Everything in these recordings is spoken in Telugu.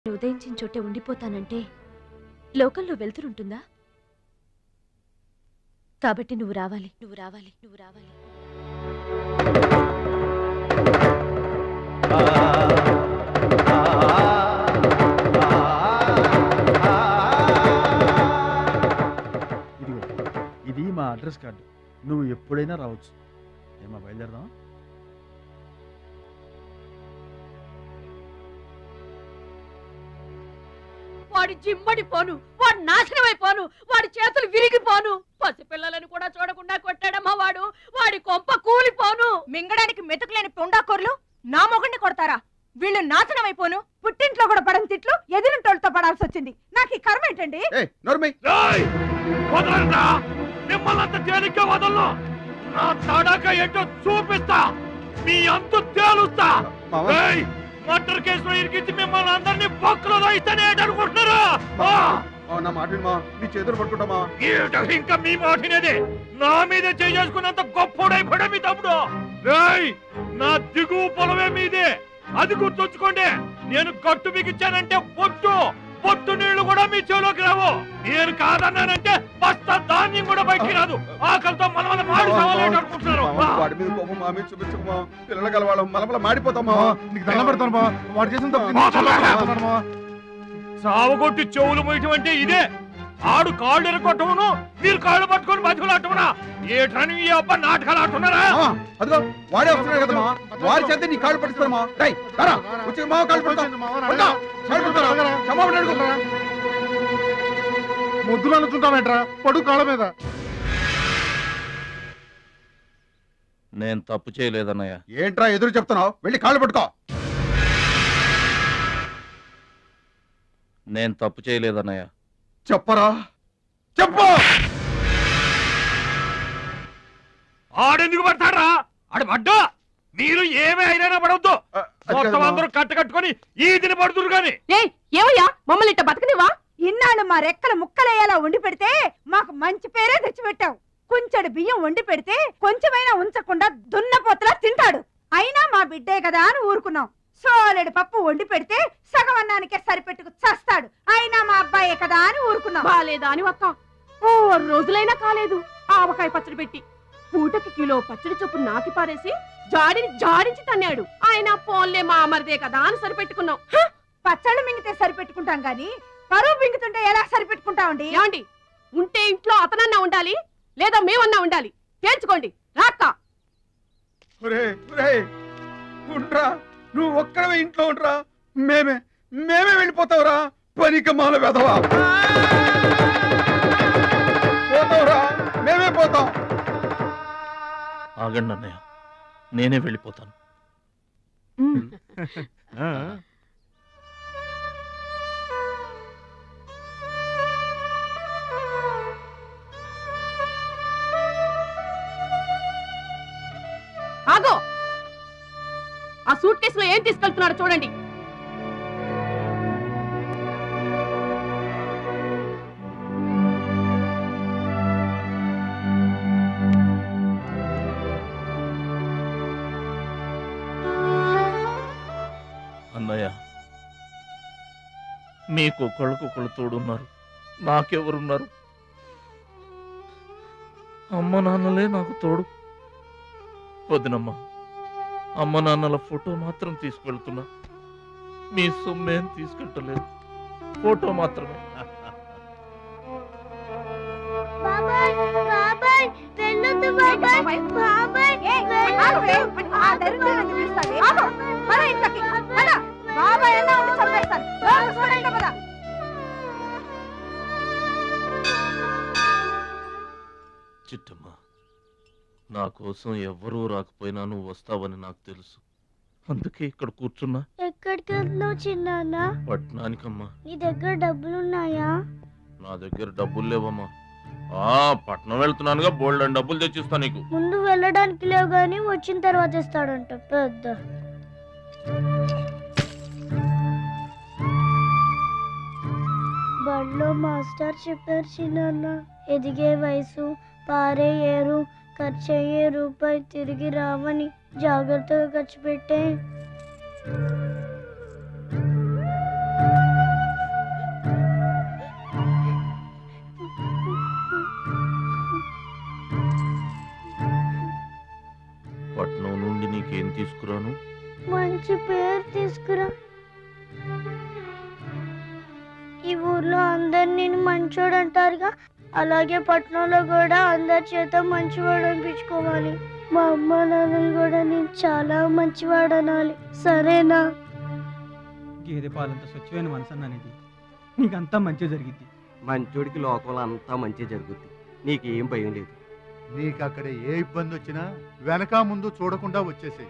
ఉదయించిన చోటే ఉండిపోతానంటే లోకంలో వెళ్తురుంటుందా? కాబట్టి నువ్వు రావాలి, నువ్వు రావాలి, నువ్వు రావాలి. ఇది మా అడ్రస్ కార్డు. నువ్వు ఎప్పుడైనా రావచ్చు. ఏమా బయలుదేరదాం? వాడి జిమ్మడిపోను, వాడు నాశనమైపోను, వాడి చేతులు విరిగిపోను. పసిపిల్లలను కూడా చూడకుండా కొట్టాడమ్మా వాడు. వాడి కొంప కూలిపోను. మింగడానికి మెతుకులేని పొండాకోర్లు నా మొగుడిని కొడతారా? వీళ్ళు నాశనమైపోను. పుట్టింట్లో కూడా పడని తిట్లు ఎదిరింటోళ్ళతో పడాల్సి వచ్చింది. నాకు ఈ కర్మ ఏంటండి? నా తడక ఏంటో చూపిస్తా, మీ అంతు తేలుస్తా. మర్డర్ కేసులో ఇరికించి మిమ్మల్ని అందరినీ బొక్కలో ఇస్తానే అనుకుంటున్నారా? నా మాట నీ చేతులు పట్టుకుంటామా? ఇంకా మీ మాటినేది. నా మీద చేసుకున్నంత గొప్పోడైపోయా మీ తమ్ముడు. నా దిగువ పొలమే మీదే, అది గుర్తుంచుకోండి. నేను గట్టు బిగించానంటే పొట్టు నీళ్లు కూడా మీ చెవులోకి రావు. నేను కాదన్నానంటే బస్తా ధాన్యం కూడా బయటికి రాదు. ఆకలితో మనమల మాడి అనుకుంటున్నారు. వాడి మీద కోపం మా మీద చూపించకమా? పిల్లలు కలవాళ్ళం మలమల మాడిపోతామా? నీకు దండం పెడతాను. వాడు చేసిన సావగొట్టి చెవులు మొయ్యటం అంటే ఇదే. ఆడు కాళ్ళు ఎరగొట్టమును, మీరు కాళ్ళు పట్టుకొని బతుకులాటమునా? ఏటని ఈ అబ్బా నాటకాలు ఆడుతున్నారా? అదిగో వాడే వస్తున్నాడు కదమ్మా, వాడి చేత నీ కాళ్ళు పట్టిస్తామా? వచ్చి మా కాళ్ళు ముద్దులు అనుకుంటామేట్రా? పడు కాళ్ళ మీద. నేను తప్పు చేయలేదన్నయ్య. ఏంట్రా ఎదురు చెప్తున్నావు? వెళ్ళి కాళ్ళు పట్టుకో. నేను తప్పు చేయలేదన్నయ్య. చెప్పరా, చెప్పు. ఆడెందుకు పడతారా? ఆడ పడ్డా మీరు ఏమే అయినా పడవద్దు. మొత్తం అందరూ కట్టుకొని ఈదిని పడుతురు గాని. ఏమయ్యా మమ్మల్ని ఇట్ట బతకనివా? ఇన్నాళ్ళు మా రెక్కల ముక్కలయ్యేలా వండి పెడితే మాకు మంచి పేరే తెచ్చిపెట్టావు. కొంచెడు బియ్యం వండి పెడితే కొంచెమైనా ఉంచకుండా దున్నపోతలా తింటాడు. అయినా మా బిడ్డే కదా అని ఊరుకున్నాం. సోలెడు పప్పు వండి పెడితే సగం అన్నానికే సరిపెట్టుకు చస్తాడు. అయినా మా అబ్బాయే కదా అని ఊరుకున్నాం. బాలేదా అని ఒక్క 4 రోజులైనా కాలేదు ఆవకాయ పచ్చడి పెట్టి. పూటకి కిలో పచ్చడి చొప్పు నాకి పారేసి జాడించి తన్నాడు. ఆయన పోన్లే మా అమరిదే కదా అని సరిపెట్టుకున్నాం. పచ్చళ్ళు మింగితే సరిపెట్టుకుంటాం గాని పరువు మింగుతుంటే ఎలా సరిపెట్టుకుంటామండి? ఏమండి, ఉంటే ఇంట్లో అతనన్నా ఉండాలి, లేదా మేమన్నా ఉండాలి. తేల్చుకోండి. రాక్క నువ్వు ఒక్కడవే ఇంట్లో ఉండరా. మేమే వెళ్ళిపోతావురా. పనికి మాల వెధవా. పోతావురా, మేమే పోతాం. ఆగండి అన్నయ్య, నేనే వెళ్ళిపోతాను. ఆగో, ఆ సూట్ కేసులో ఏం తీసుకెళ్తున్నారో చూడండి. అన్నయ్య, మీకు ఒకళ్ళకొకళ్ళు తోడున్నారు, నాకెవరున్నారు? అమ్మ నాన్నలే నాకు తోడు. వదినమ్మా, అమ్మ నాన్నల ఫోటో మాత్రం తీసుకెళ్తున్నా. మీ సొమ్మేం తీసుకెళ్ళలేదు, ఫోటో మాత్రమే. చిట్టమ్మ, నా కోసం ఎవ్వరూ రాకపోయినా నువ్వు వస్తావని నాకు తెలుసు. అందుకే ఇక్కడ కూర్చున్నా. ఎక్కడికి వెళ్తున్నావు చిన్నాన్న? పట్నానికమ్మా. నీ దగ్గర డబ్బులున్నాయా? నా దగ్గర డబ్బులు లేవమ్మా. పట్నం వెళ్తున్నానుగా, బోల్డ్ అని డబ్బులు తెచ్చిస్తా నీకు. ముందు వెళ్ళడానికి లేవు గాని వచ్చిన తర్వాత ఇస్తాడంట పెద్ద. బడిలో మాస్టర్ చెప్పారు చిన్నాన్న, ఎదిగే వయసు, పారే ఏరు, ఖర్చయ్యే రూపాయి తిరిగి రావని. జాగ్రత్తగా ఖర్చు పెట్టే. ఈ ఊర్లో అందరు నేను మంచోడు అంటారుగా, అలాగే పట్టణంలో కూడా అందరి చేత మంచివాడు అనిపించుకోవాలి. మా అమ్మ నాన్నలు కూడా నేను చాలా మంచివాడు అనాలి. సరేనా? గేదె పాలంత స్వచ్ఛమైన మనసు అన్నానిది. నీకంతా మంచి జరిగింది. మంచోడికి లోకంలో అంతా మంచి జరుగుద్ది. నీకేం భయం లేదు. నీకు అక్కడ ఏ ఇబ్బంది వచ్చినా వెనక ముందు చూడకుండా వచ్చేసే.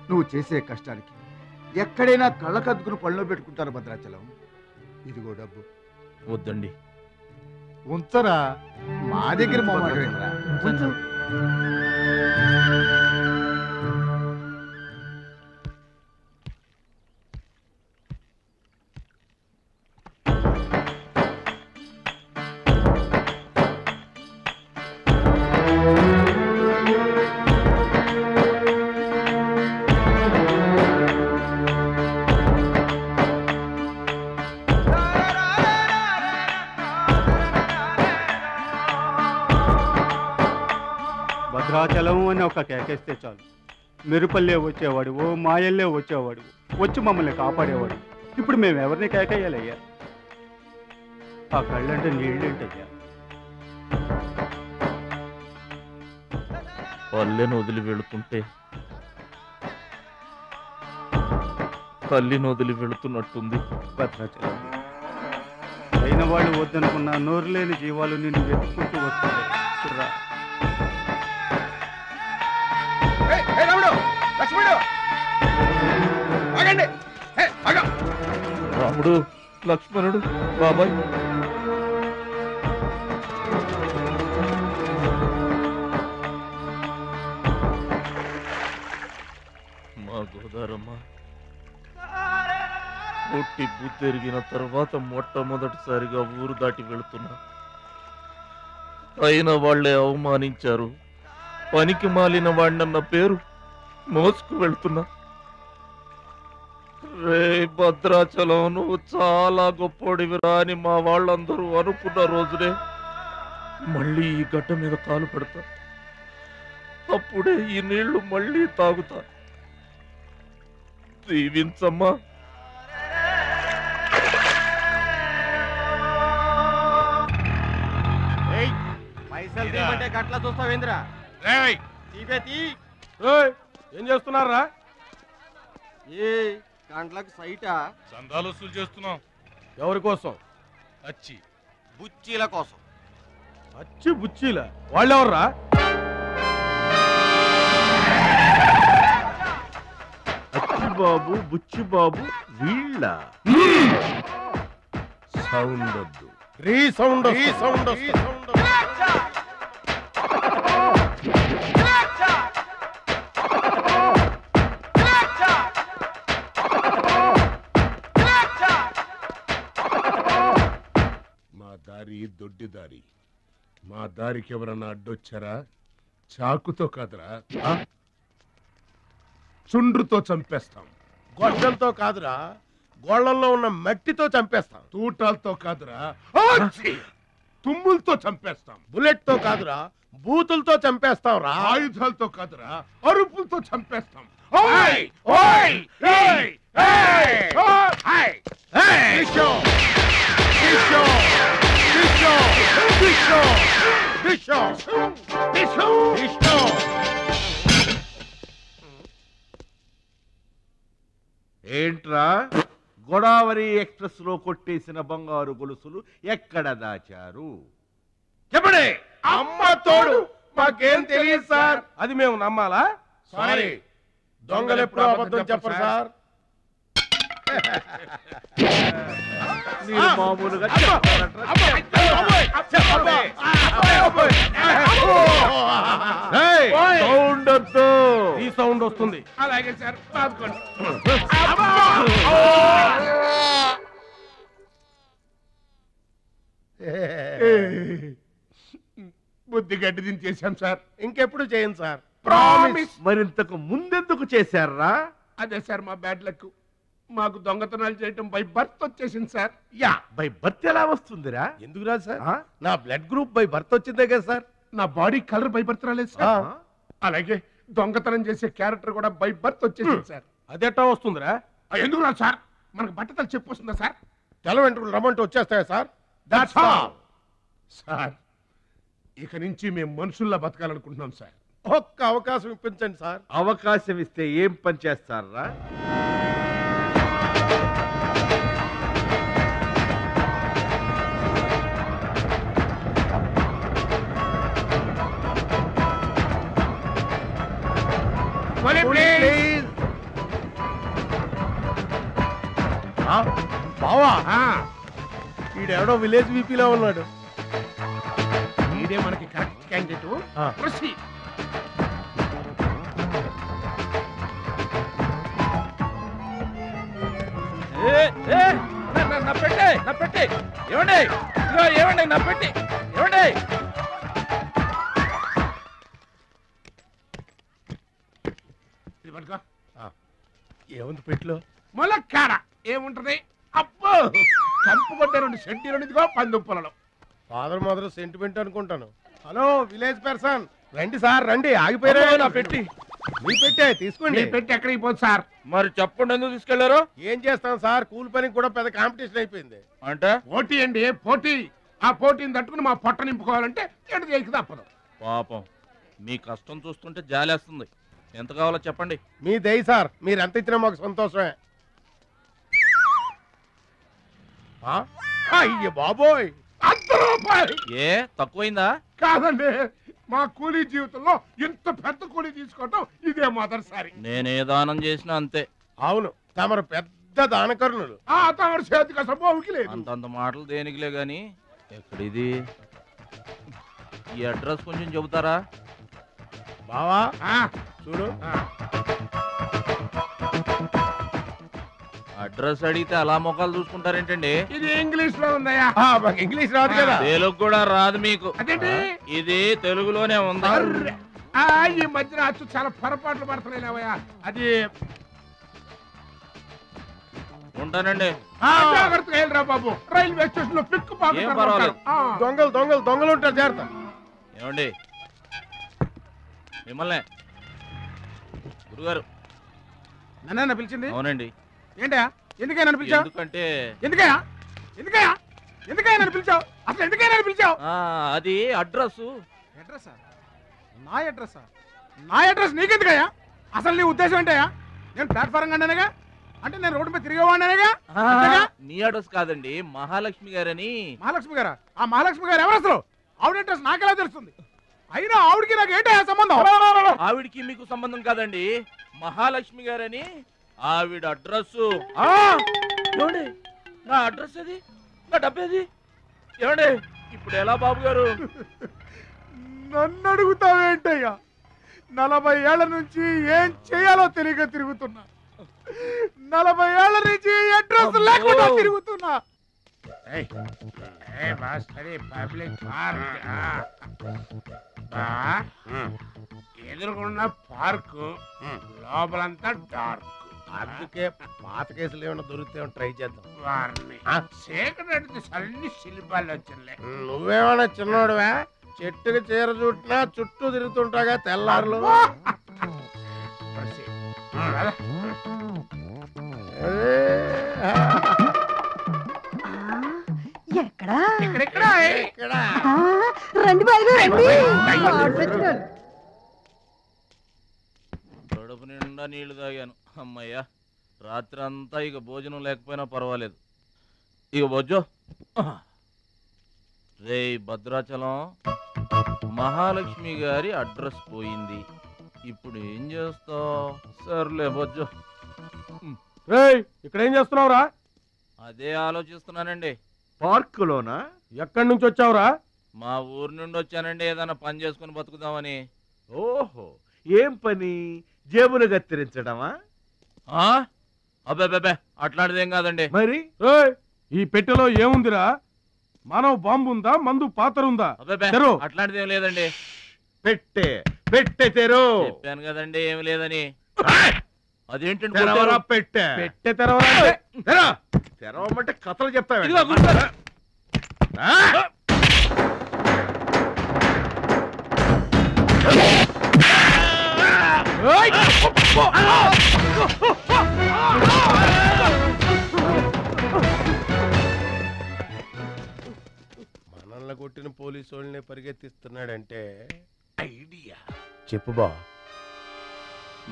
నువ్వు చేసే కష్టానికి ఎక్కడైనా కళ్ళకద్దుకుని పళ్ళలో పెట్టుకుంటారు భద్రాచలం. ఇదిగో డబ్బు వద్దండి. ఉంచరా. మా దగ్గర మొహమాటమేంట్రా? ఉంచు. భద్రాచలం అని ఒక కేకేస్తే చాలు, మెరుపల్లే వచ్చేవాడు, ఓ మాయల్లే వచ్చేవాడు, వచ్చి మమ్మల్ని కాపాడేవాడు. ఇప్పుడు మేము ఎవరిని కేకేయాలయ్యా? ఆ కళ్ళంటే నీళ్ళేంటయ్యా? పల్లెను వదిలి వెళుతుంటే తల్లిని వదిలి వెళుతున్నట్టుంది. భద్రాచలం అయిన వాళ్ళు వద్దనుకున్న నోరు లేని జీవాలు నిన్ను వెతుక్కుంటూ వస్తాయి. రా. రాముడు, లక్ష్మణుడు, బాబాయ్. మా గోదారమ్మ పుట్టి బుద్ధెరిగిన తర్వాత మొట్టమొదటిసారిగా ఊరు దాటి వెళుతున్నా. అయిన వాళ్లే అవమానించారు. పనికి మాలిన వాడినన్న పేరు మోసుకు వెళ్తున్నా. రే భద్రాచలం, నువ్వు చాలా గొప్పోడివిరా అని మా వాళ్ళందరూ అనుకున్న రోజునే మళ్ళీ ఈ గడ్డ మీద కాలు పెడతా. అప్పుడే ఈ నీళ్లు మళ్ళీ తాగుతా. దీవించమ్మా. పైసలు తీయమంటే గట్లా చూస్తావేంద్రా? ఏం చేస్తున్నారా? ఏ గంటలకు సైటా? చందాలు వసూలు చేస్తున్నాం. ఎవరి కోసం? అచ్చి బుచ్చీల కోసం. అచ్చి బుచ్చీల వాళ్ళెవర్రా? అచ్చి బాబు, బుచ్చి బాబు వీళ్ళ. సౌండ్ వద్దు. రీసౌండ్. మా దారి దొడ్డి దారి. మా దారికి ఎవరన్నా అడ్డొచ్చారా? చాకుతో కాదురా, చుండ్రుతో చంపేస్తాం. గొడ్డలతో కాదురా, గోళ్లలో ఉన్న మట్టితో చంపేస్తాం. తూటాలతో కాదురా, తుమ్ములతో చంపేస్తాం. బుల్లెట్ తో కాదురా, బూతులతో చంపేస్తాం రా. ఆయుధాలతో కాదురా, అరుపులతో చంపేస్తాం. ఏంట్రా, గోదావరి ఎక్స్ప్రెస్ లో కొట్టేసిన బంగారు గొలుసులు ఎక్కడ దాచారు? చెప్పండి. అమ్మ తోడు, మాకేం తెలియదు సార్. అది మేము నమ్మాలా? సారీ, దొంగలు ఎప్పుడు అబద్ధం చెప్పరు సార్. మీరు మామూలుగా సౌండ్ వద్దు. ఈ సౌండ్ వస్తుంది. అలాగే సార్, పాదుకోండి. బుద్ధి గడ్డి దించేశాం సార్. ఇంకెప్పుడు చేయండి సార్. ప్రామిస్. మరింతకు ముందెందుకు చేశారా? అదే సార్ మా బ్యాడ్ లక్. మాకు దొంగతనాలు చేయటం బై బర్త్ వచ్చేసింది సార్. యా, బై బర్త్ ఎలా వస్తుందిరా? ఎందుకు రాదు సార్? నా బ్లడ్ గ్రూప్ బై బర్త్ వచ్చిందే కదా సార్. నా బాడీ కలర్ బై బర్త్ రాలేదు సార్. అలాగే దొంగతనం చేసే క్యారెక్టర్ కూడా బై బర్త్ వచ్చేసింది సార్. అదెట్టా వస్తుందిరా? ఎందుకు రాదు సార్? మనకు బట్టతలు చెప్పు వస్తుందా సార్? తెల్ల వెంట్రుకలు రమ్మంటే వచ్చేస్తాయా సార్? That's all sir. ఇక నుంచి మేము మనుషుల్లా బతకాలనుకుంటున్నాం సార్. ఒక్క అవకాశం ఇప్పించండి సార్. అవకాశం ఇస్తే ఏం పని చేస్తారా? బావా, ఈడెవడో విలేజ్ వీపీలో ఉన్నాడు. ఇదే మనకి కరెక్ట్ క్యాండిడేట్. ప్రొసీడ్. నా పెట్టే ఏమండి, ఏమండి నా పెట్టి ఏమండి. ఏముంది పెట్టిలో? ములక్కాడ ఏముంటది? అబ్బో, కంపు కొట్ట 2 సెంటీలు ఇదిగో పందుప్పలలో. ఫాదర్ మదర్ సెంటిమెంట్ అనుకుంటాను. హలో విలేజ్ పర్సన్, రండి సార్ రండి. ఆగిపోయారా? నా పెట్టి మీ పెట్టే తీసుకోండి. పెట్టి ఎక్కడికి పోదు సార్? మరి చెప్పండి, ఎందుకు తీసుకెళ్లారు? ఏం చేస్తాం సార్, కూలి పనికి కూడా పెద్ద కాంపిటీషన్ అయిపోయింది. అంటే పోటీ అండి, పోటీ. ఆ పోటీని తట్టుకుని మా పొట్ట నింపుకోవాలంటే ఎటు చేయక తప్పదు. పాపం మీ కష్టం చూస్తుంటే జాలేస్తుంది. ఎంత కావాలో చెప్పండి. మీ దయ సార్, మీరు ఎంత ఇచ్చినా మాకు సంతోషమే. అయ్య బాబోయ్, ₹100. ఏ తక్కువైందా? కాదండి, మా కూలీ జీవితంలో ఇంత పెద్ద కూలీ తీసుకోవటం ఇదే మొదటిసారి. నేనే దానం చేసినా అంతే. అవును, తమరు పెద్ద దానకరుణులు. తమరి చేతికి అసలు బావుకి లేదు. అంతంత మాటలు దేనికిలే గాని, ఎక్కడిది? ఈ అడ్రస్ కొంచెం చెబుతారా? బావా చూడు, అడ్రస్ అడిగితే అలా మొక్కలు చూసుకుంటారేంటండి? ఇది ఇంగ్లీష్ లో ఉందయ్యా. మాకు ఇంగ్లీష్ రాదు కదా. తెలుగు కూడా రాదు మీకు. అదేంటి? ఇది తెలుగులోనే ఉంది. ఈ మధ్యన అచ్చు చాలా పొరపాట్లు పడుతున్నాయిలేవయ్యా. అది ఉంటానండి. జాగ్రత్తగా వెళ్ళరా బాబు, రైల్వే స్టేషన్ లో పిక్ దొంగలు ఉంటారు, జాగ్రత్త. ఏమండి మిమ్మల్ని గురుగారు నన్న పిలిచింది? అవునండి. ఏంటయ్యా, ఎందుకైనా పిలిచావు? ఎందుకంటే ఎందుకయ్యా నన్ను పిలిచావు? అసలు ఎందుకైనా పిలిచావు? అది అడ్రస్. అడ్రస్? నా అడ్రస్ నీకెందుకయ్యా? అసలు నీ ఉద్దేశం ఏంటయ్యా? నేను ప్లాట్ఫారం కండానగా, అంటే నేను రోడ్డు మీద తిరిగేవాడినగా. నీ అడ్రస్ కాదండి, మహాలక్ష్మి గారని. మహాలక్ష్మి గారా? ఆ మహాలక్ష్మి గారు ఎవరు అసలు? ఆవిడ అడ్రస్ నాకెలా తెలుస్తుంది? అయినా ఆవిడికి నాకు ఏంటయ్యా సంబంధం? ఆవిడికి మీకు సంబంధం కాదండి, మహాలక్ష్మి గారని ఆవిడ అడ్రస్. ఏమండి నా అడ్రస్ అది, నా డబ్బేది? ఏమండి ఇప్పుడు ఎలా బాబు గారు? నన్ను అడుగుతావేంటయ్యా? 40 ఏళ్ల నుంచి ఏం చేయాలో తెలియక తిరుగుతున్నా. 40 ఏళ్ల నుంచి అడ్రస్ లేకుండా తిరుగుతున్నా. ఎదురుకున్న పార్కు లోపలంతా డార్క్. అందుకే పాత కేసులు ఏమైనా దొరికితే ట్రై చేద్దాం. వారిని చీకటి సన్ని శిల్పాలు వచ్చినాయి. నువ్వేమైనా చిన్నోడువా? చెట్టుకి చీర చుట్టినా చుట్టూ తిరుగుతుంటాగా తెల్లారులు. రండి బాగా రండి. కడుపు నిండా నీళ్లు తాగాను. అమ్మయ్యా, రాత్రి అంతా ఇక భోజనం లేకపోయినా పర్వాలేదు. ఇక బొజ్జో. రే భద్రాచలం, మహాలక్ష్మి గారి అడ్రస్ పోయింది. ఇప్పుడు ఏం చేస్తావు? సర్లే బొజ్జో. ఇక్కడ ఏం చేస్తున్నావురా? అదే ఆలోచిస్తున్నానండి. పార్కులోనా? ఎక్కడి నుంచి వచ్చావురా? మా ఊరు నుండి వచ్చానండి, ఏదైనా పని చేసుకుని బతుకుదామని. ఓహో, ఏం పని? జేబులు కత్తిరించడమా? అబ్బే అట్లాంటిదేం కాదండి. మరి ఈ పెట్టెలో ఏముందిరా? మానవ బాంబు ఉందా? మందు పాత్ర ఉందా? అట్లాంటిదేం లేదండి. పెట్టె తెరు. చెప్పాను కదండి ఏమి లేదని. అదేంటండి పెట్టె తెరవమంటే కథలు చెప్తావా? నల్లగొట్టిన పోలీసు వాళ్ళని పరిగెత్తిస్తున్నాడంటే ఐడియా చెప్పు బా.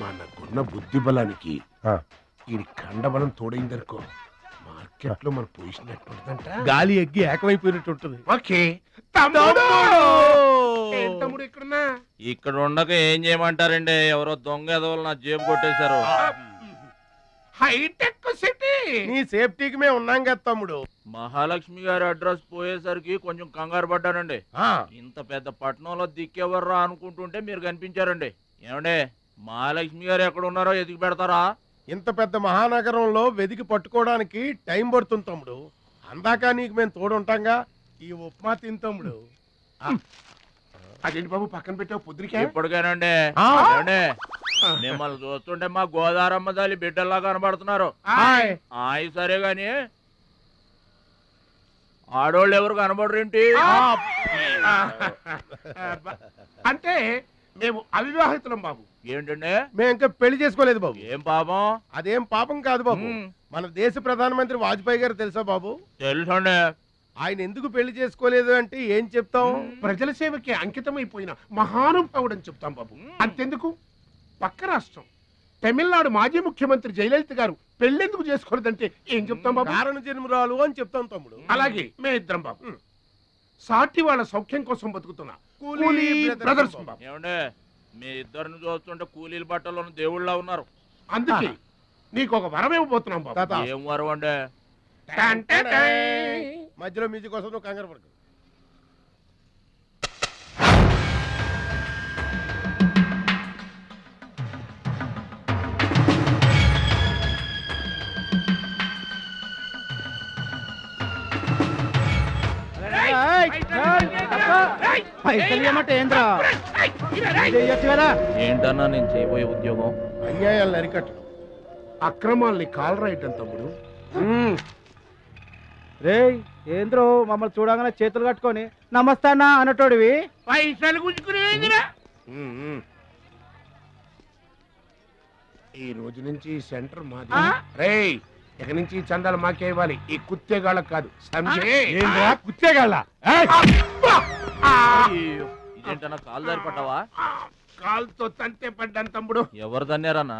మనకున్న బుద్ధి బలానికి ఈ కండబలం తోడైందనుకో మార్కెట్ లో మన పొజిషన్ ఎట్టుంటదంట. గాలి ఎగ్గి ఏకమైపోయినట్టు ఉంటుంది. ఓకే తమ్ముడు ఇక్కడున్నా ఇక్కడ ఉండక ఏం చేయమంటారండి? ఎవరో దొంగ ఎదవలు నా జేబు కొట్టేశారు. హైటెక్ సిటీ నీ సేఫ్టీకి మేము ఉన్నాం కదా తమ్ముడు. మహాలక్ష్మి గారి అడ్రస్ పోయేసరికి కొంచెం కంగారు పడ్డానండి. ఇంత పెద్ద పట్టణంలో దిక్కెవర్రా అనుకుంటుంటే మీరు కనిపించారండి. ఏమండే మహాలక్ష్మి గారు ఎక్కడ ఉన్నారో ఎదిగి పెడతారా? ఇంత పెద్ద మహానగరంలో వెదికి పట్టుకోవడానికి టైం పడుతుంది తమ్ముడు. అందాక నీకు మేము తోడుంటాంగా. ఈ ఉప్మా తిని తమ్ముడు. అదేంటి బాబు పక్కన పెట్టావు పొద్దురికే? ఇప్పటికేనండి మిమ్మల్ని చూస్తుంటే మా గోదారమ్మ తల్లి బిడ్డల్లా కనబడుతున్నారు. ఆయి సరే గాని ఆడోళ్ళు ఎవరు కనబడరేంటి? అంటే మేము అవివాహితులం బాబు. ఏంటండి? మేము ఇంకా పెళ్లి చేసుకోలేదు బాబు. ఏం పాపం? అదేం పాపం కాదు బాబు. మన దేశ ప్రధానమంత్రి వాజ్పేయి గారు తెలుసా బాబు? తెలుసండి. ఆయన ఎందుకు పెళ్లి చేసుకోలేదు అంటే ఏం చెప్తాం? ప్రజల సేవకి అంకితమైపోయిన మహానుభావుడు అని చెప్తాం బాబు. అంతెందుకు పక్క రాష్ట్రం తమిళనాడు మాజీ ముఖ్యమంత్రి జయలలిత గారు పెళ్ళెందుకు చేసుకోలేదంటే ఏం చెప్తాం బాబు? కారణ జన్మరాలు అని చెప్తాం తమ్ముడు. అలాగే మే ఇద్దరం బాబు సాటి వాళ్ళ సౌఖ్యం కోసం బతుకుతున్నా కూలీ బ్రదర్స్ బాబు. ఏమండే మీ ఇద్దరిని చూస్తుంటే కూలీల బట్టలో దేవుళ్ళ ఉన్నారు. అందుకే నీకు ఒక వరం ఇవ్వబోతున్నాం బాబు. ఏం వరం అండి? మధ్యలో మ్యూజిక్ కోసం నువ్వు కంగారు పడకు. ఏంటన్నా నేను చేయబోయే ఉద్యోగం? అన్యాయాలను అరికట్టడం, అక్రమాల్ని కాలరాయటం తమ్ముడు. రే ఏంద్రో మమ్మల్ని చూడగానే చేతులు కట్టుకొని నమస్తానా అన్నటోడివి పైసలు గుంజుకునే ఈ రోజు నుంచి సెంటర్ మాది. రేయ్ ఇక నుంచి చందాలు మాకే ఇవ్వాలి, ఈ కుత్తేగాళ్ళకి కాదు. కుత్తేగాళ్ళ ఇదేంటన్నా కాలు దారి పడ్డావా? కాలుతో తంతే పడ్డాను తమ్ముడు. ఎవరు తన్నారన్నా?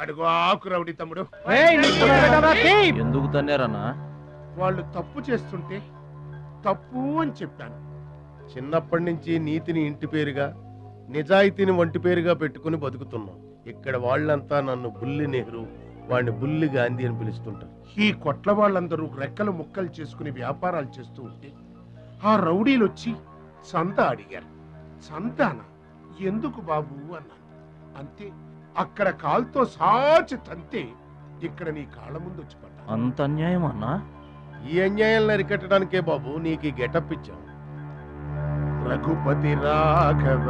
అడుగు ఆకు రౌడి తమ్ముడు. ఎందుకు తన్నారన్నా? వాళ్ళు తప్పు చేస్తుంటే తప్పు అని చెప్పాను. చిన్నప్పటి నుంచి నీతిని ఇంటి పేరుగా, నిజాయితీని వంటి పేరుగా పెట్టుకుని బతుకుతున్నాం. ఇక్కడ వాళ్ళంతా నన్ను బుల్లి నెహ్రూ, వాడిని బుల్లి గాంధీ అని పిలుస్తుంటారు. ఈ కొట్ల వాళ్ళందరూ రెక్కలు ముక్కలు చేసుకుని వ్యాపారాలు చేస్తూ ఉంటే ఆ రౌడీలు వచ్చి సంత అడిగారు. సంతాన ఎందుకు బాబు అన్నాను. అంతే అక్కడ కాల్తో సాచి తంతే ఇక్కడ నీ కాళ్ళ ముందు వచ్చి పడ్డా. అంత అన్యాయం అన్నా? ఈ అన్యాయాలను అరికట్టడానికే బాబు నీకు ఈ గెటప్ ఇచ్చాం. రఘుపతి రాఘవ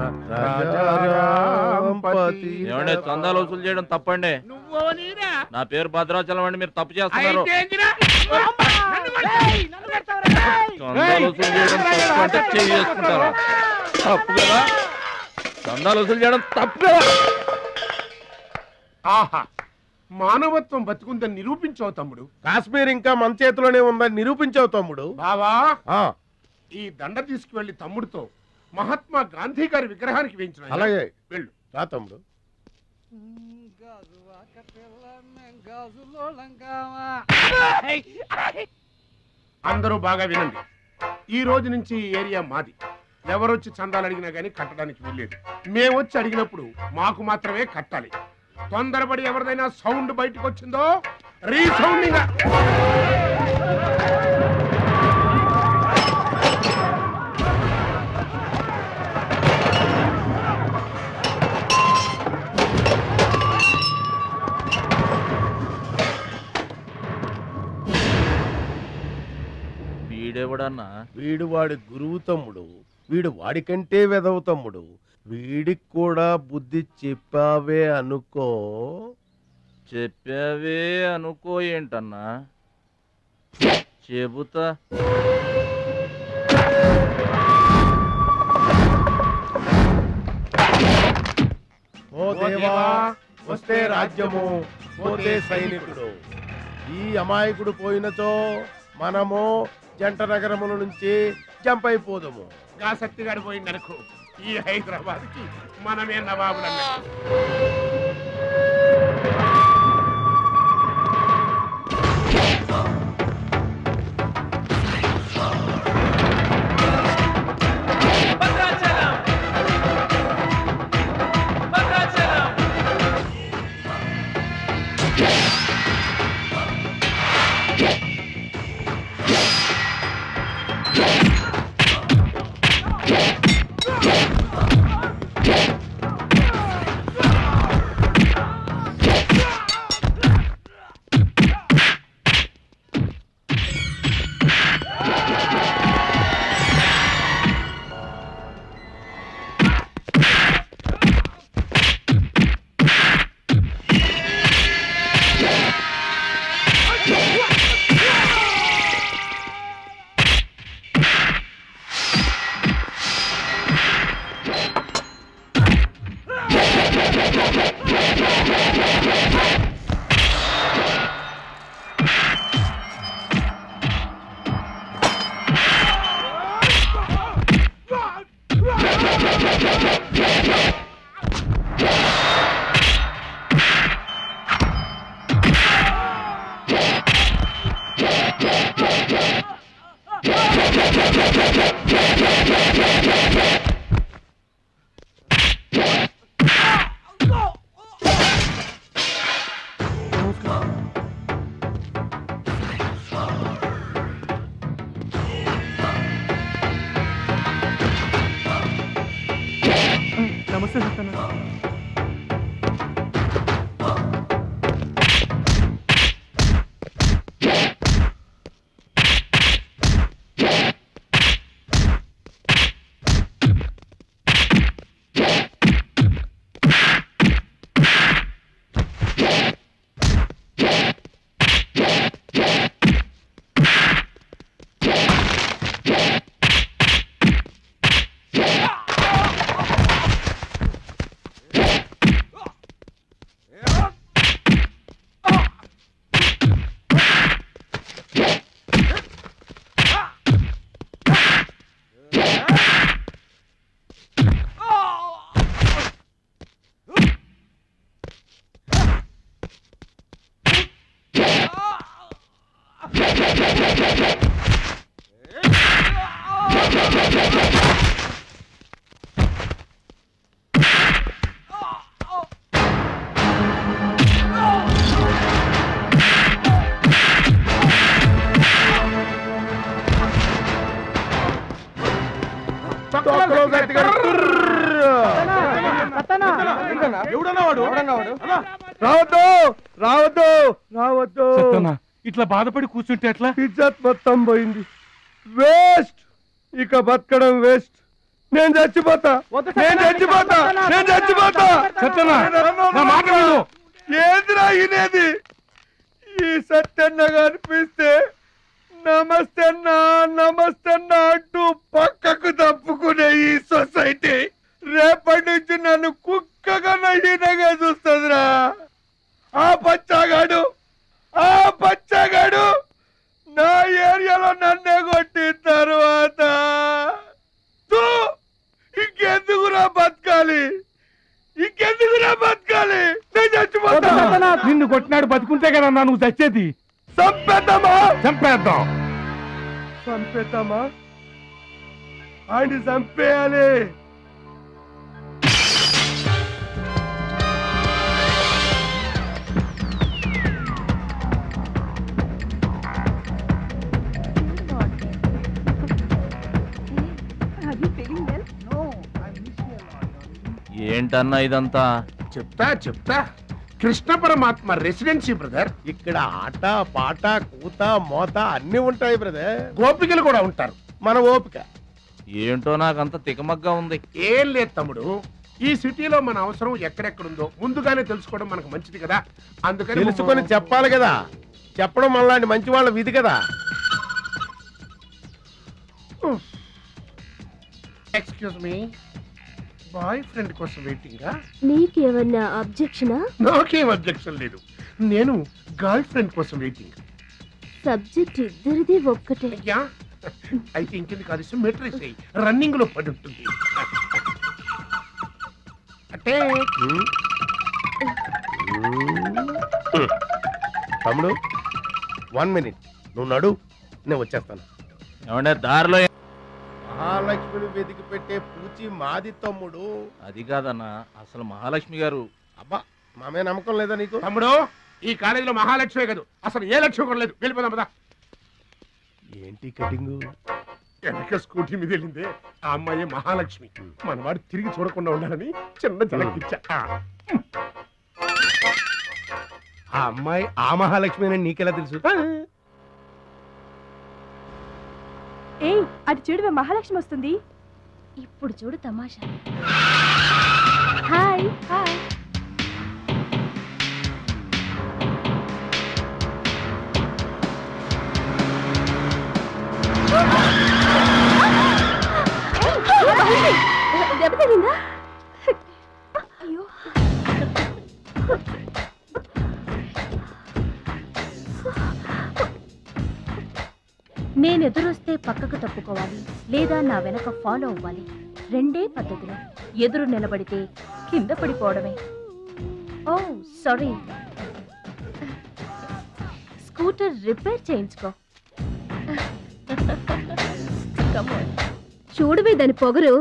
ఏమంటే చందాలు వసూలు చేయడం తప్పండి. నా పేరు భద్రాచలం అండి, మీరు తప్పు చేస్తున్నారు. చందాలు వసూలు చేయడం తప్పు అంటే చేసుకుంటారా? తప్పు కదా? చందాలు వసూలు చేయడం తప్పు కదా? ఆహా మానవత్వం బతుకుందని నిరూపించావు తమ్ముడు. కాశ్మీర్ ఇంకా మన చేతిలోనే ఉందని నిరూపించావు తమ్ముడు. బావా ఈ దండ తీసుకువెళ్లి తమ్ముడితో మహాత్మా గాంధీ గారి విగ్రహానికి వేయించిన. అలాగే వెళ్ళు. రా తమ్ముడు. అందరూ బాగా వినండి. ఈ రోజు నుంచి ఈ ఏరియా మాది. ఎవరొచ్చి చందాలు అడిగినా గానీ కట్టడానికి వీల్లేదు. మేమొచ్చి అడిగినప్పుడు మాకు మాత్రమే కట్టాలి. తొందరపడి ఎవరిదైనా సౌండ్ బయటకు వచ్చిందో రీసౌండింగ్. వీడెవడన్నా? వీడు వాడి గురువు తమ్ముడు. వీడు వాడికంటే వెదవు తమ్ముడు. వీడికి కూడా బుద్ధి చెప్పావే అనుకో. చెప్పావే అనుకో ఏంటన్నా? చెబుతా. ఓ దేవా వస్తే రాజ్యము, పోతే సైనికుడు. ఈ అమాయకుడు పోయినచో మనము జంట నగరముల నుంచి జంప్ అయిపోదాము. గా సత్తిగాడు పోయిందనుకో ఈ హైదరాబాద్ కి మనమే నవాబులు అన్నట్టు. నమస్తే సత్తన్న. రావద్దు రావద్దు రావద్దు. ఇట్లా బాధపడి కూర్చుంటే ఎట్లా? ఇజ్జత్ మొత్తం పోయింది. వేస్ట్. ఇక బతకడం వేస్ట్. నేను చచ్చిపోతా. ఏదిరా ఇనేది? ఈ సత్యన్న కనిపిస్తే నమస్తే అన్నా నమస్తే అన్నా అంటూ పక్కకు తప్పుకునే ఈ సొసైటీ రేపటి నుంచి నన్ను కుక్కగా హీనంగా చూస్తుందిరా. ఆ పచ్చగాడు నా ఏరియాలో నన్నే కొట్టిన తర్వాత ఇంకెందుకురా బతకాలి? నేను చచ్చిపోతా. నిన్ను కొట్టినాడు బతుకుంటే కదా నువ్వు చచ్చేది. చంపేద్దామా? ఆయన చంపేయాలి. ఏంటన్నా ఇదంతా? చెప్తా కృష్ణ పరమాత్మ రెసిడెన్సీ బ్రదర్. ఇక్కడ ఆట పాట కూత మోత అన్ని ఉంటాయి బ్రదర్. గోపికలు కూడా ఉంటారు. మన ఓపిక ఏంటో నాకంత తికమగ్గా ఉంది. ఏం లేదు తమ్ముడు, ఈ సిటీలో మన అవసరం ఎక్కడెక్కడుందో ముందుగానే తెలుసుకోవడం మనకు మంచిది కదా. అందుకని తెలుసుకొని చెప్పాలి కదా. చెప్పడం మనలాంటి మంచి వాళ్ళ విధి కదా. ఎక్స్క్యూజ్ మీ, బాయ్ ఫ్రెండ్ కోసం వెయిటింగా? నీకేమన్నా అబ్జెక్షనా? నాకేం అబ్జెక్షన్ లేదు. నేను గర్ల్ ఫ్రెండ్ కోసం వెయిటింగ్. సబ్జెక్ట్ ఇద్దరిది ఒక్కటే. అయితే ఇంకెందుకు ఆలస్యం మెట్రిక్స్ అయ్యి రన్నింగ్ లో పడి ఉంటుంది. అంటే తమ్ముడు 1 minute నువ్వు నడు, నేను వచ్చేస్తాను. ఏమంటే దారిలో మహాలక్ష్మిని వెతికి పెట్టే పూచి మాది తమ్ముడు. అది కాదన్నా, అసలు మహాలక్ష్మి గారు. అబ్బా మామే నమ్మకం లేదా నీకు? తమ్ముడు ఈ కాలేజీలో మహాలక్ష్మే కాదు, అసలు ఏ లక్ష్యం కూడా లేదు. వెళ్ళిపోదాం పదా. ఏంటి కటింగ్? వెనక స్కూటీ మీద వెళ్ళిందే ఆ అమ్మాయి మహాలక్ష్మి. మనవాడు తిరిగి చూడకుండా ఉండాలని చిన్న జలకిచ్చా. ఆ అమ్మాయి ఆ మహాలక్ష్మి అని నీకెలా తెలుసు? ఏయ్ అది చూడు, మహాలక్ష్మి వస్తుంది. ఇప్పుడు చూడు తమాషా. Hi hi. దెబ్బ తగిలిందా? అయ్యో నేను ఎదురొస్తే పక్కకు తప్పుకోవాలి, లేదా నా వెనక ఫాలో అవ్వాలి. రెండే పద్ధతులు. ఎదురు నిలబడితే కింద పడిపోవడమే. ఓ సారీ, స్కూటర్ రిపేర్ చేయించుకో. చూడవే దాని పొగరు.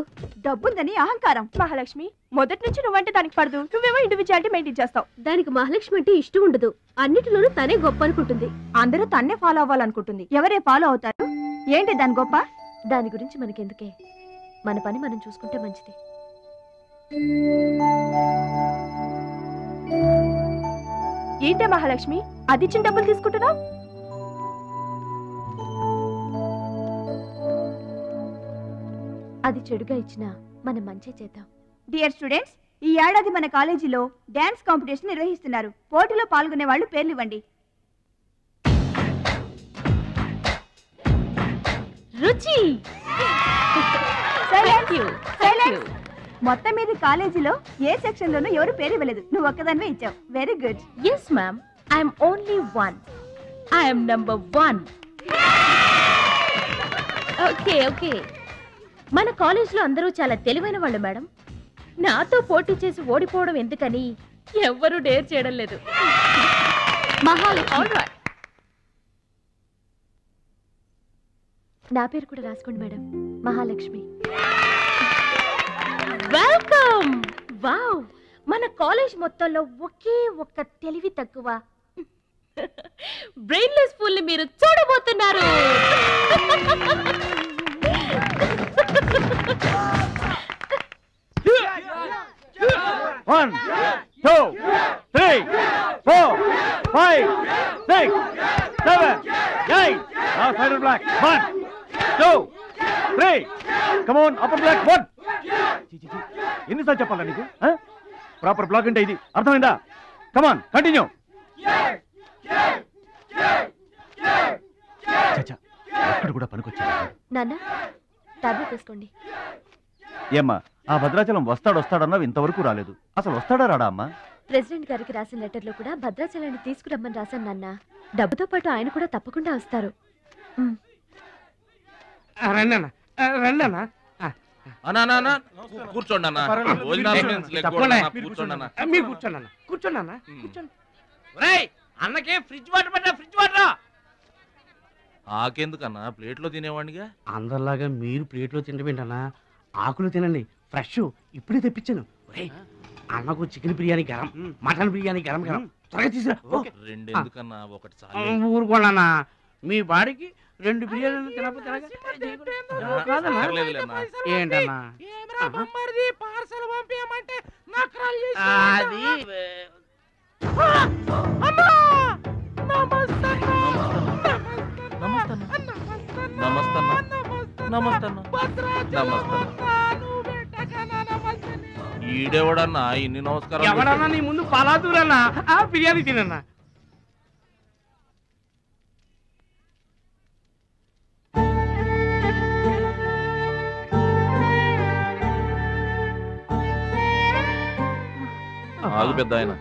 డబ్బుందని అహంకారం. మహాలక్ష్మి మొదటి నుంచి నువ్వంటే దానికి పడదు, నువ్వేమో ఇండివిజువాలిటీ మెయింటైన్ చేస్తావు. దానికి మహాలక్ష్మి అంటే ఇష్టం ఉండదు. అన్నిటిలోనూ తనే గొప్ప అనుకుంటుంది. అందరూ తన్నే ఫాలో అవ్వాలనుకుంటుంది. ఎవరే ఫాలో అవుతారు? ఏంటి దాని గొప్ప? దాని గురించి మనకెందుకే, మన పని మనం చూసుకుంటే మంచిది. ఏంటే మహాలక్ష్మి అది ఇచ్చిన డబ్బులు తీసుకుంటున్నావు? అది చెడుగా ఇచ్చినా మనం మంచి చేద్దాం. డియర్ స్టూడెంట్స్, ఈ ఏడాది మన కాలేజీలో డాన్స్ కాంపిటీషన్ నిర్వహిస్తున్నారు. పోటీలో పాల్గొనే వాళ్ళు పేర్లు ఇవ్వండి. రుచి. మొత్తం మీద కాలేజీలో ఏ సెక్షన్ లోనూ ఎవరు పేరు ఇవ్వలేదు, నువ్వు ఒక్కదాన్నే ఇచ్చావు. Very good. Yes ma'am, I'm only one. I'm number 1. Okay okay. మన కాలేజ్లో అందరూ చాలా తెలివైన వాళ్ళు మేడం. నాతో పోటీ చేసి ఓడిపోవడం ఎందుకని ఎవ్వరూ డేర్ చేయడం లేదు. మహాలక్ష్మి. నా పేరు కూడా రాసుకోండి మేడం, మహాలక్ష్మి. వెల్కమ్. వావ్, మన కాలేజ్ మొత్తంలో ఒకే ఒక్క తెలివి తక్కువ బ్రెయిన్లెస్ ఫుల్ ని మీరు చూడబోతున్నారు. 1 2 3 4 5 6 7 8. Now side of black. 1 2 3. Come on, upper black. 1. ఎన్నిసార్లు చెప్పాలా నీకు? ప్రాపర్ బ్లాక్ అంటే ఇది, అర్థమైందా? Come on, continue. చచ్చా, ఎక్కడ కూడా పనికొచ్చా. నాన్న టాబ్లెట్ వేసుకోండి. ఏమ్మా, ఆ భద్రాచలం వస్తాడన్నావు, ఇంతవరకు రాలేదు. అసలు వస్తాడా రాడా అమ్మా? ప్రెసిడెంట్ గారికి రాసిన లెటర్లో కూడా భద్రాచలాన్ని తీసుకురమ్మని రాశాను నాన్న. డబ్బుతో పాటు ఆయన కూడా తప్పకుండా వస్తారు. కూర్చోండి అన్న. కూర్చోండి అన్న. అన్నకే ఫ్రిడ్జ్ వాటర్ పట్టా, ఫ్రిడ్జ్ వాటర్. ఆకెందుకన్నా, ప్లేట్లో తినేవాడిగా. అందరిలాగా మీరు ప్లేట్లో తినబెంటన్నా, ఆకులు తినండి. ఫ్రెష్ ఇప్పుడే తెప్పించాను. అన్నకు చికెన్ బిర్యానీ గరం, మటన్ బిర్యానీ గరం గరం. త్వరగా తీసుకురా. 2 ఎందుకన్నా, ఒకటి చాలు. ఊరుకోండి, మీ బాడీకి 2 బిర్యానీలు తినకపోతే ఏంటన్నా పార్సల్ పంపించమంటే నకరాలు చేసి అది ఈడెవడన్నా ఇన్ని నమస్కారం? ఎవడన్నా నీ ముందు పలాదూరన్నా, ఆ బిర్యానీ తినన్నా. ఆగు పెద్ద ఆయన,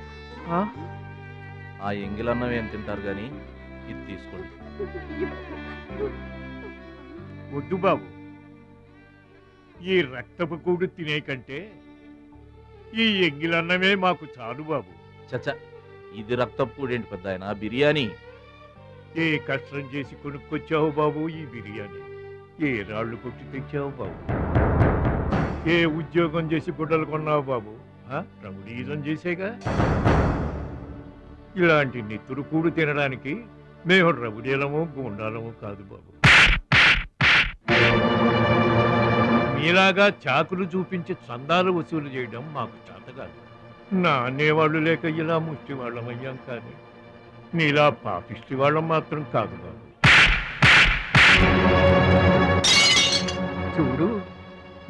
ఆ ఎంగిలన్నం ఏం తింటారు గాని ఇది తీసుకోండి. వద్దు బాబు, ఈ రక్తపు కూడు తినే కంటే ఈ ఎంగిలన్నమే మాకు చాలు బాబు. చచ్చా, ఇది రక్తపు కూడేంటి పెద్ద ఆయన, బిర్యానీ. ఏ కష్టం చేసి కొనుక్కొచ్చావు బాబు ఈ బిర్యానీ? ఏ రాళ్ళు కొట్టి తెచ్చావు బాబు? ఏ ఉద్యోగం చేసి గుడ్డలు కొన్నావు బాబు? రౌడీజం చేసేగా. ఇలాంటి నెత్తురు కూడు తినడానికి మేము రౌడీలము గుండాలము కాదు బాబు. మీలాగా చాకులు చూపించి చందాలు వసూలు చేయడం మాకు చేత కాదు. నా అనేవాళ్ళు లేక ఇలా ముష్టి వాళ్ళం అయ్యాం, కానీ నీలా పాపిష్టి వాళ్ళం మాత్రం కాదు బాబు. చూడు,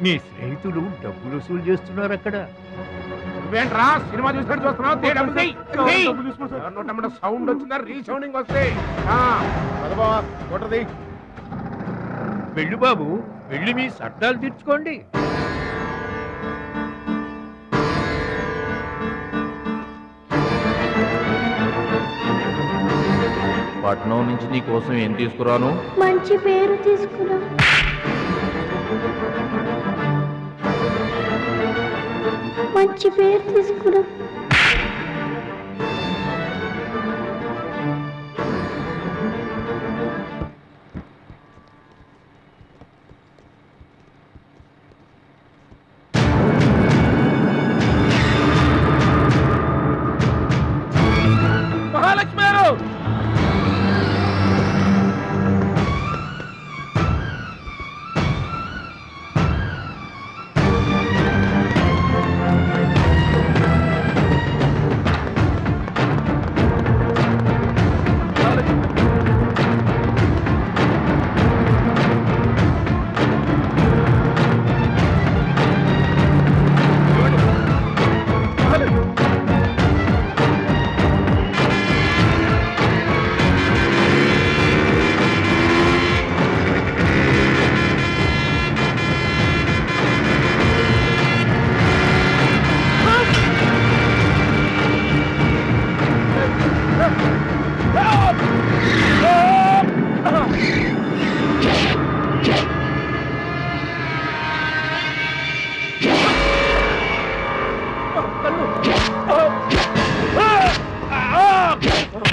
నీ స్నేహితులు డబ్బులు వసూలు చేస్తున్నారు అక్కడ. నువ్వేంట్రా సినిమా చూసినట్టు చూస్తున్నావు? సౌండ్ వచ్చిందా? రీసౌండింగ్ వస్తే వెళ్ళు బాబు, వెళ్ళి మీ సర్దాలు తీర్చుకోండి. పట్నం నుంచి నీ కోసం ఏం తీసుకురాను? మంచి పేరు తీసుకురా. మంచి పేరు తీసుకురా.